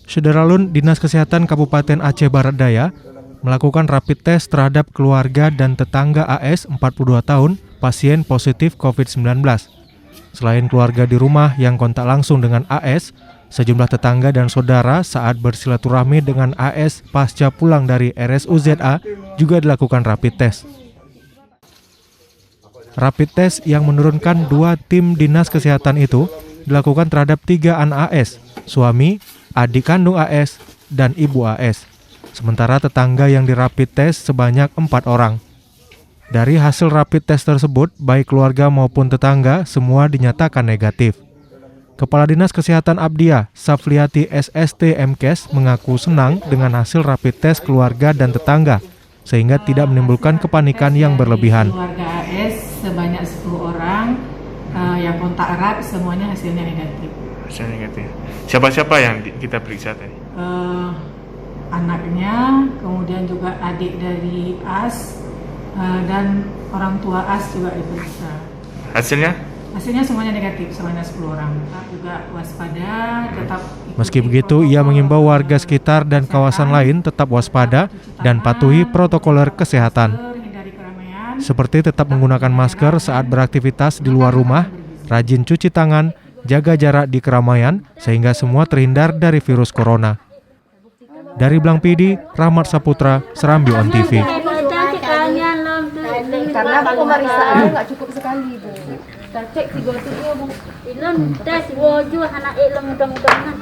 Syederalun, Dinas Kesehatan Kabupaten Aceh Barat Daya melakukan rapid test terhadap keluarga dan tetangga AS 42 tahun pasien positif COVID-19. Selain keluarga di rumah yang kontak langsung dengan AS, sejumlah tetangga dan saudara saat bersilaturahmi dengan AS pasca pulang dari RSUZA juga dilakukan rapid test. Rapid test yang menurunkan 2 tim Dinas Kesehatan itu dilakukan terhadap 3 anak AS, suami, adik kandung AS, dan ibu AS. Sementara tetangga yang dirapid test sebanyak 4 orang. Dari hasil rapid test tersebut, baik keluarga maupun tetangga semua dinyatakan negatif. Kepala Dinas Kesehatan Abdiah, Safliati SST MKes, mengaku senang dengan hasil rapid test keluarga dan tetangga, sehingga tidak menimbulkan kepanikan yang berlebihan. Keluarga AS sebanyak 10 orang yang kontak erat semuanya hasilnya negatif. Hasilnya negatif. Siapa-siapa yang kita periksa tadi? Anaknya, kemudian juga adik dari AS, dan orang tua AS juga diperiksa. Hasilnya? Hasilnya semuanya negatif, sebanyak 10 orang. Tetap juga waspada, tetap. Meski begitu, ia mengimbau warga sekitar dan kawasan lain tetap waspada dan patuhi protokoler kesehatan. Seperti tetap menggunakan masker saat beraktivitas di luar rumah, rajin cuci tangan, jaga jarak di keramaian, sehingga semua terhindar dari virus corona. Dari Blang Pidi, Rahmat Saputra, Serambi On TV. Karena pemeriksaannya nggak cukup sekali, Bu. Cek 3 Bu. Ilon tes wajah anak ilmu mudah-mudahan